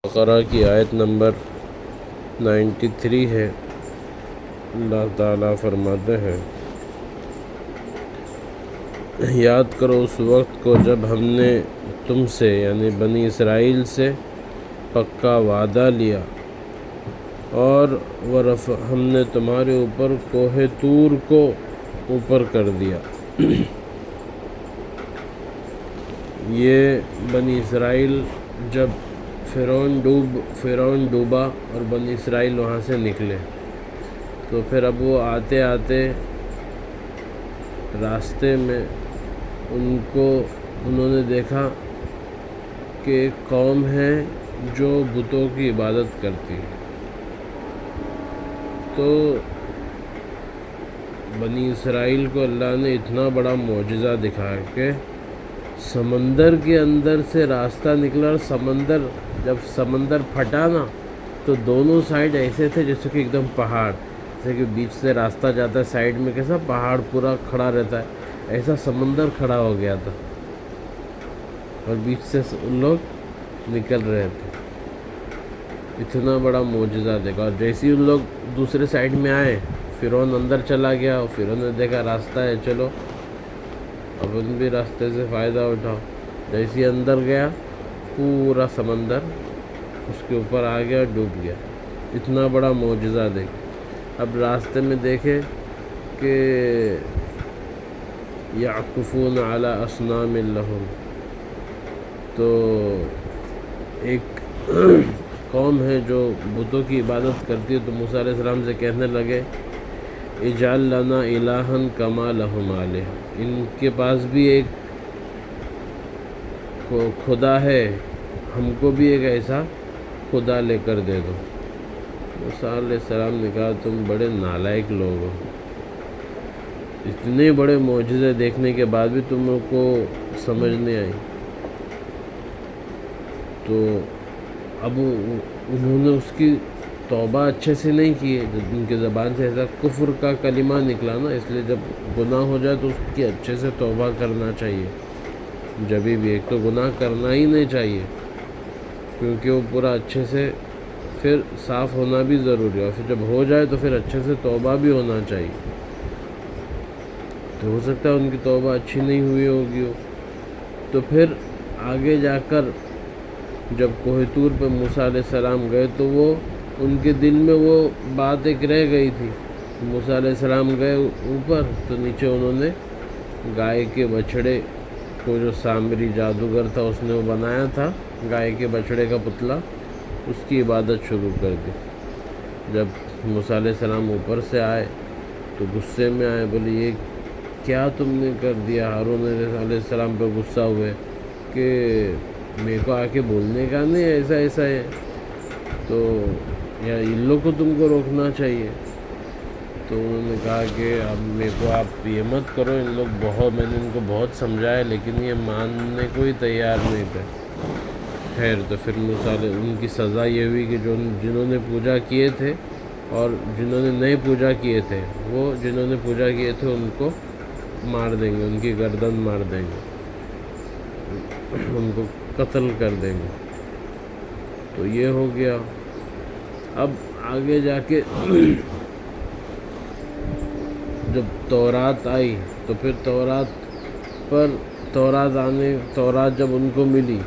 بقرہ کی آیت نمبر 93 ہے۔ اللہ تعالیٰ فرماتے ہیں، یاد کرو اس وقت کو جب ہم نے تم سے یعنی بنی اسرائیل سے پکا وعدہ لیا اور ہم نے تمہارے اوپر کوہ طور کو اوپر کر دیا۔ یہ بنی اسرائیل جب فرعون ڈوبا اور بنی اسرائیل وہاں سے نکلے تو پھر اب وہ آتے آتے راستے میں انہوں نے دیکھا کہ ایک قوم ہے جو بتوں کی عبادت کرتی ہے۔ تو بنی اسرائیل کو اللہ نے اتنا بڑا معجزہ دکھایا کہ سمندر کے اندر سے راستہ نکلا، اور جب سمندر پھٹا نا تو دونوں سائڈ ایسے تھے جیسے کہ ایک دم پہاڑ، جیسے کہ بیچ سے راستہ جاتا ہے سائڈ میں کیسا پہاڑ پورا کھڑا رہتا ہے، ایسا سمندر کھڑا ہو گیا تھا اور بیچ سے ان لوگ نکل رہے تھے۔ اتنا بڑا معجزہ دیکھا، اور جیسے ہی ان لوگ دوسرے سائڈ میں آئے فرعون اندر چلا گیا اور فرعون نے دیکھا راستہ ہے، چلو اپن بھی راستے سے فائدہ اٹھاؤ۔ جیسے ہی اندر گیا پورا سمندر اس کے اوپر آ گیا، ڈوب گیا۔ اتنا بڑا معجزہ دیکھ۔ اب راستے میں دیکھے کہ یعکفون علی اصنام لہم، تو ایک قوم ہے جو بتوں کی عبادت کرتی ہے، تو موسیٰ علیہ السلام سے کہنے لگے اجعل لنا الہا کما لہم آلہہ، ان کے پاس بھی ایک خدا ہے، ہم کو بھی ایک ایسا خدا لے کر دے دو۔ موسیٰ علیہ السلام نے کہا تم بڑے نالائق لوگ ہو، اتنے بڑے معجزے دیکھنے کے بعد بھی تم لوگ کو سمجھ نہیں آئی۔ تو اب انہوں نے اس کی توبہ اچھے سے نہیں کی ہے، جب ان کی زبان سے ایسا کفر کا کلمہ نکلا نا، اس لیے جب گناہ ہو جائے تو اس کی اچھے سے توبہ کرنا چاہیے۔ جبھی بھی ایک تو گناہ کرنا ہی نہیں چاہیے، کیونکہ وہ پورا اچھے سے پھر صاف ہونا بھی ضروری ہے، اور پھر جب ہو جائے تو پھر اچھے سے توبہ بھی ہونا چاہیے۔ تو ہو سکتا ہے ان کی توبہ اچھی نہیں ہوئی ہوگی تو پھر آگے جا کر جب کوہ طور پہ موسیٰ علیہ السلام گئے تو وہ ان کے دل میں وہ بات ایک رہ گئی تھی۔ موسیٰ علیہ السلام گئے اوپر تو نیچے انہوں نے گائے کے بچھڑے کو، جو سامری جادوگر تھا اس نے وہ بنایا تھا گائے کے بچھڑے کا پتلا، اس کی عبادت شروع کر دی۔ جب موسیٰ علیہ السلام اوپر سے آئے تو غصے میں آئے، بولے یہ کیا تم نے کر دیا؟ ہارون علیہ السلام پہ غصہ ہوئے کہ میرے کو آ کے بولنے کا نہیں، ایسا ایسا ہے، تو یا ان لوگ کو تم کو روکنا چاہیے۔ تو انہوں نے کہا کہ اب میرے کو آپ یہ مت کرو، ان لوگ میں نے ان کو بہت سمجھایا لیکن یہ ماننے کو ہی تیار نہیں تھے۔ خیر، تو پھر ان کی سزا یہ ہوئی کہ جنہوں نے پوجا کیے تھے اور جنہوں نے نہیں پوجا کیے تھے، وہ جنہوں نے پوجا کیے تھے ان کو مار دیں گے، ان کی گردن مار دیں گے، ان کو قتل کر دیں گے۔ تو یہ ہو گیا۔ اب آگے جا کے جب تورات آئی تو پھر تورات جب ان کو ملی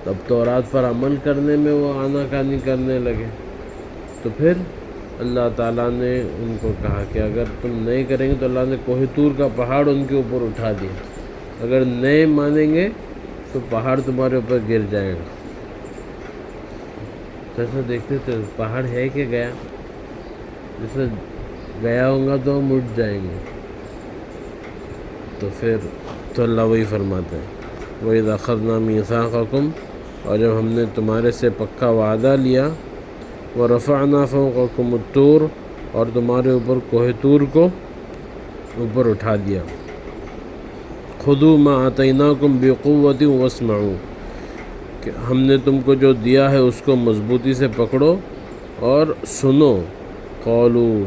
تب تورات پر عمل کرنے میں وہ آناکانی کرنے لگے، تو پھر اللہ تعالیٰ نے ان کو کہا کہ اگر تم نہیں کریں گے تو اللہ نے کوہ طور کا پہاڑ ان کے اوپر اٹھا دیا، اگر نہیں مانیں گے تو پہاڑ تمہارے اوپر گر جائے گا۔ جیسا دیکھتے تھے پہاڑ ہے کہ گیا، جیسے گیا ہوں گا تو ہم اٹھ جائیں گے۔ تو پھر تو اللہ وہی فرماتا ہے وَإِذْ أَخَذْنَا مِيثَاقَكُمْ، اور جب ہم نے تمہارے سے پکا وعدہ لیا، وَرَفَعْنَا فَوْقَكُمُ الطُّورَ، اور تمہارے اوپر کوہ طور کو اوپر اٹھا دیا، خُذُوا مَا آتَيْنَاكُمْ بِقُوَّةٍ وَاسْمَعُوا، کہ ہم نے تم کو جو دیا ہے اس کو مضبوطی سے پکڑو اور سنو۔ قالوا،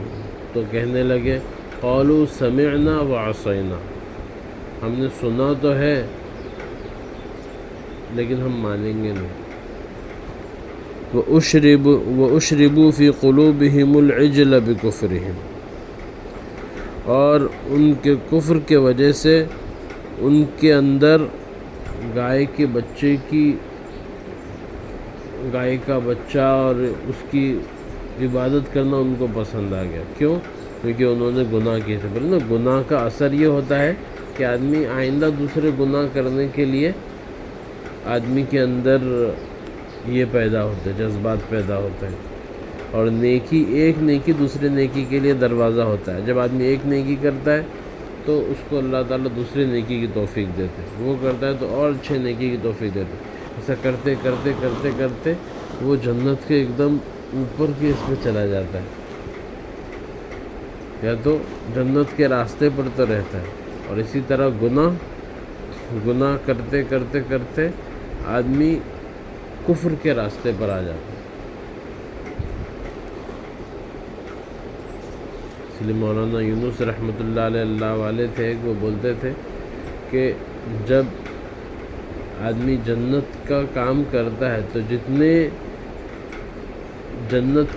تو کہنے لگے قالوا سمعنا وعصینا، ہم نے سنا تو ہے لیکن ہم مانیں گے نہیں۔ وَأُشْرِبُوا فِي قُلُوبِهِمُ الْعِجْلَ بِكُفْرِهِمْ، اور ان کے کفر کے وجہ سے ان کے اندر گائے کا بچہ اور اس کی عبادت کرنا ان کو پسند آ گیا۔ کیوں؟ کیونکہ انہوں نے گناہ کیے تھے۔ بولے نا، گناہ کا اثر یہ ہوتا ہے کہ آدمی آئندہ دوسرے گناہ کرنے کے لیے آدمی کے اندر یہ پیدا ہوتے ہیں، جذبات پیدا ہوتے ہیں، اور ایک نیکی دوسرے نیکی کے لیے دروازہ ہوتا ہے۔ جب آدمی ایک نیکی کرتا ہے تو اس کو اللہ تعالیٰ دوسرے نیکی کی توفیق دیتے ہیں، وہ کرتا ہے تو اور اچھے نیکی کی توفیق دیتے ہیں۔ ایسا کرتے کرتے کرتے کرتے وہ جنت کے ایک دم اوپر کے اس میں چلا جاتا ہے، یا تو جنت کے راستے پر تو رہتا ہے۔ اور اسی طرح گناہ کرتے کرتے کرتے آدمی کفر کے راستے پر آ جاتا ہے۔ اس لیے مولانا یونس رحمۃ اللہ علیہ اللہ والے تھے، وہ بولتے تھے کہ جب آدمی جنت کا کام کرتا ہے تو جتنے جنت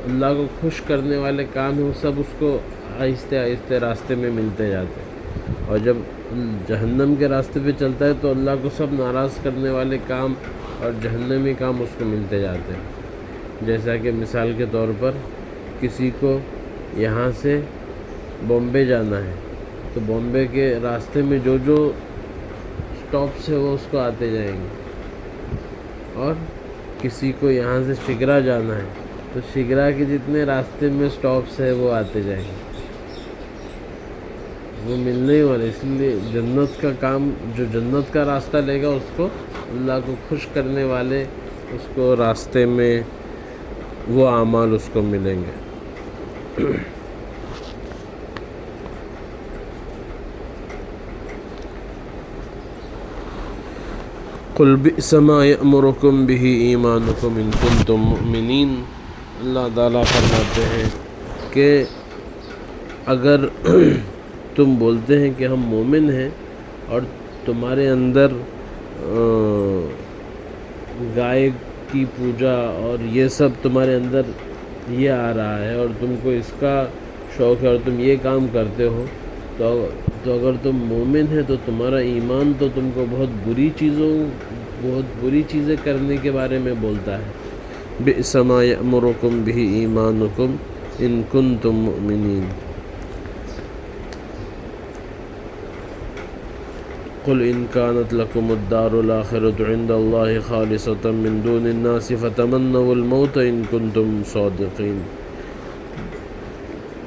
اللہ کو خوش کرنے والے کام ہیں وہ سب اس کو آہستہ آہستہ راستے میں ملتے جاتے ہیں، اور جب جہنم کے راستے پہ چلتا ہے تو اللہ کو سب ناراض کرنے والے کام اور جہنمی کام اس کو ملتے جاتے ہیں۔ جیسا کہ مثال کے طور پر کسی کو یہاں سے بامبے جانا ہے تو بامبے کے راستے میں جو سٹاپس ہے وہ اس کو آتے جائیں گے، اور کسی کو یہاں سے شگرا جانا ہے تو شگرا کے جتنے راستے میں سٹاپس ہے وہ آتے جائیں گے، وہ ملنے ہی والے۔ اس لیے جنت کا کام، جو جنت کا راستہ لے گا اس کو اللہ کو خوش کرنے والے اس کو راستے میں وہ اعمال اس کو ملیں گے۔ قُلْ بِئْسَ مَا يَأْمُرُكُمْ بِهِ إِيمَانُكُمْ إِن كُنتُم مُؤْمِنِينَ۔ اللہ تعالیٰ فرماتے ہیں کہ اگر تم بولتے ہیں کہ ہم مومن ہیں اور تمہارے اندر گائے کی پوجا اور یہ سب تمہارے اندر یہ آ رہا ہے اور تم کو اس کا شوق ہے اور تم یہ کام کرتے ہو، تو اگر تم مومن ہیں تو تمہارا ایمان تو تم کو بہت بری چیزیں کرنے کے بارے میں بولتا ہے۔ بئس ما یأمرکم بہ ایمانکم ان کنتم مؤمنین۔ قل ان كانت لكم الدار الآخرة عند الله خالصة من دون الناس فتمنوا الموت ان كنتم صادقین۔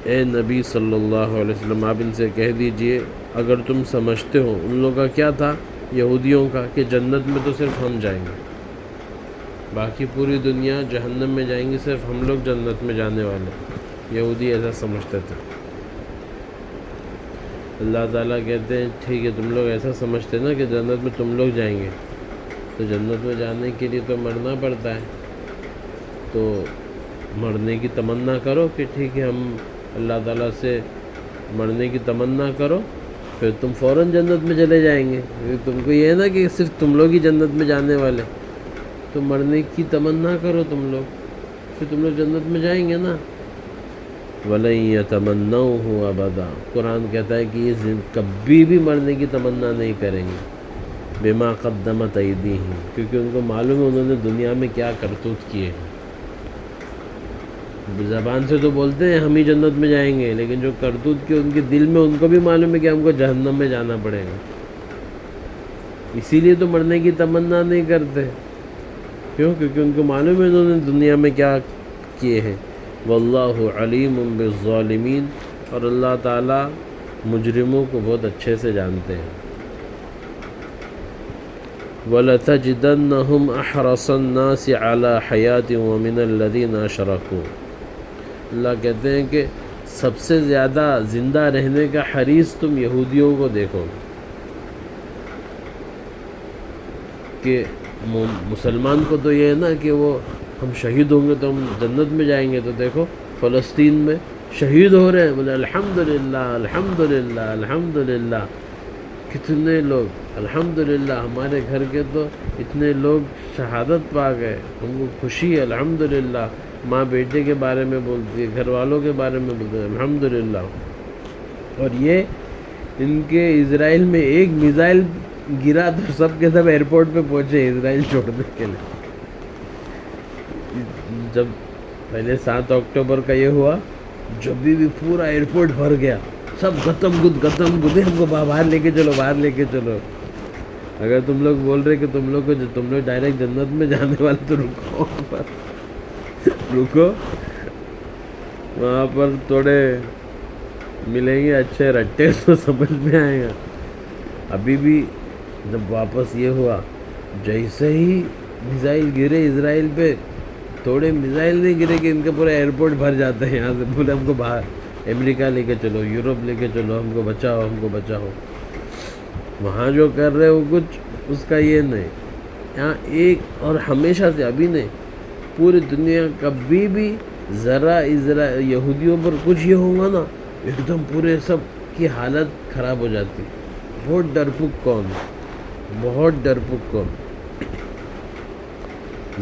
اے نبی صلی اللہ علیہ وسلم، آپ ان سے کہہ دیجئے اگر تم سمجھتے ہو، ان لوگوں کا کیا تھا، یہودیوں کا، کہ جنت میں تو صرف ہم جائیں گے، باقی پوری دنیا جہنم میں جائیں گی، صرف ہم لوگ جنت میں جانے والے۔ یہودی ایسا سمجھتے تھے۔ اللہ تعالیٰ کہتے ہیں ٹھیک ہے، تم لوگ ایسا سمجھتے نا کہ جنت میں تم لوگ جائیں گے، تو جنت میں جانے کے لیے تو مرنا پڑتا ہے، تو مرنے کی تمنا کرو کہ ٹھیک ہے ہم اللہ تعالیٰ سے مرنے کی تمنا کرو، پھر تم فوراً جنت میں چلے جائیں گے۔ تم کو یہ ہے نا کہ صرف تم لوگ ہی جنت میں جانے والے، تو مرنے کی تمنا کرو تم لوگ، پھر تم لوگ جنت میں جائیں گے نا۔ وَلَن يَتَمَنَّوْهُ أَبَدًا، قرآن کہتا ہے کہ یہ کبھی بھی مرنے کی تمنا نہیں کریں گے، بِمَا قَدَّمَتْ أَيْدِيهِمْ، کیونکہ ان کو معلوم ہے انہوں نے دنیا میں کیا کرتوت کیے ہیں۔ زبان سے تو بولتے ہیں ہم ہی جنت میں جائیں گے، لیکن جو کرتوت کے ان کے دل میں، ان کو بھی معلوم ہے کہ ہم کو جہنم میں جانا پڑے گا، اسی لیے تو مرنے کی تمنا نہیں کرتے۔ کیوں؟ کیونکہ ان کو معلوم ہے انہوں نے دنیا میں کیا کیے ہیں۔ واللہ علیم بالظالمین، اور اللہ تعالیٰ مجرموں کو بہت اچھے سے جانتے ہیں۔ وَلَتَجِدَنَّهُمْ أَحْرَصَ النَّاسِ عَلَى حَيَاةٍ وَمِنَ الَّذِينَ أَشْرَكُوا۔ اللہ کہتے ہیں کہ سب سے زیادہ زندہ رہنے کا حریص تم یہودیوں کو دیکھو گے، کہ مسلمان کو تو یہ ہے نا کہ وہ ہم شہید ہوں گے تو ہم جنت میں جائیں گے، تو دیکھو فلسطین میں شہید ہو رہے ہیں، بولے الحمدللہ الحمدللہ الحمدللہ، کتنے لوگ الحمدللہ ہمارے گھر کے تو اتنے لوگ شہادت پا گئے، ہم کو خوشی ہے الحمدللہ۔ ماں بیٹے کے بارے میں بولتی ہے، گھر والوں کے بارے میں بولتی ہے الحمدللہ۔ اور یہ ان کے اسرائیل میں ایک میزائل گرا تو سب کے سب ایئرپورٹ پہ پہنچے اسرائیل چھوڑنے کے لیے۔ جب پہلے 7 اکتوبر کا یہ ہوا، جب بھی پورا ایئرپورٹ بھر گیا، سب گتم گد ہم کو باہر لے کے چلو، باہر لے کے چلو۔ اگر تم لوگ بول رہے کہ تم لوگ ڈائریکٹ جنت میں جانے والے تو رکو، وہاں پر تھوڑے ملیں گے اچھے رٹے تو سمجھ میں آئے گا۔ ابھی بھی جب واپس یہ ہوا، جیسے ہی میزائل گرے اسرائیل پہ، تھوڑے میزائل نہیں گرے کہ ان کا پورا ایئرپورٹ بھر جاتا ہے، یہاں سے بولے ہم کو باہر امریکہ لے کے چلو، یورپ لے کے چلو، ہم کو بچاؤ، ہم کو بچاؤ۔ وہاں جو کر رہے ہو کچھ اس کا یہ نہیں، یہاں ایک اور ہمیشہ سے، ابھی نہیں، پوری دنیا کبھی بھی ذرا یہودیوں پر کچھ یہ ہوگا نا، ایک دم پورے سب کی حالت خراب ہو جاتی۔ بہت ڈرپک قوم، بہت ڈرپک قوم۔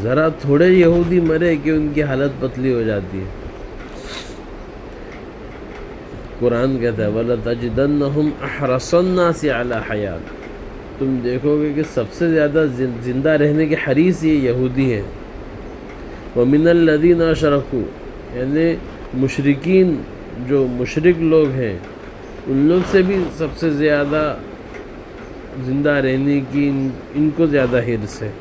ذرا تھوڑے یہودی مرے کہ ان کی حالت پتلی ہو جاتی ہے۔ قرآن کہتا ہے وَلَتَجِدَنَّهُمْ أَحْرَصَ النَّاسِ عَلَى حَيَاةٍ، تم دیکھو گے کہ سب سے زیادہ زندہ رہنے کے حریص یہ یہودی ہیں۔ وَمِنَ الَّذِينَ أَشْرَكُوا، یعنی مشرکین، جو مشرک لوگ ہیں ان لوگ سے بھی سب سے زیادہ زندہ رہنے کی ان کو زیادہ حرص ہے۔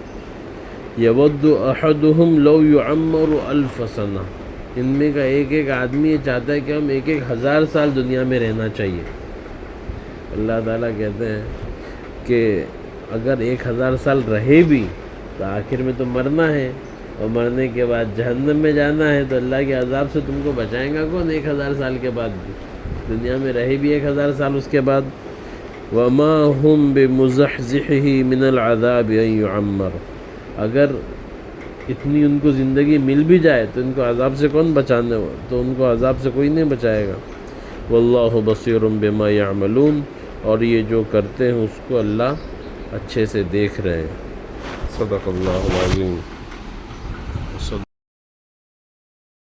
یود احدہم لو یعمر 1000 سنہ، ان میں کا ایک آدمی یہ چاہتا ہے کہ ہم 1000 سال دنیا میں رہنا چاہیے۔ اللہ تعالیٰ کہتے ہیں کہ اگر 1000 سال رہے بھی تو آخر میں تو مرنا ہے، اور مرنے کے بعد جہنم میں جانا ہے، تو اللہ کے عذاب سے تم کو بچائیں گا کون 1000 سال کے بعد بھی؟ دنیا میں رہے بھی 1000 سال اس کے بعد۔ وَمَا هُمْ بِمُزَحْزِحِهِ مِنَ الْعَذَابِ أَن يُعَمَّرَ، اگر اتنی ان کو زندگی مل بھی جائے تو ان کو عذاب سے کون بچانے ہو، تو ان کو عذاب سے کوئی نہیں بچائے گا۔ وَاللَّهُ بَصِيرٌ بِمَا يَعْمَلُونَ، اور یہ جو کرتے ہیں اس کو اللہ اچھے سے دیکھ رہے ہیں۔ صدق اللہ العظیم۔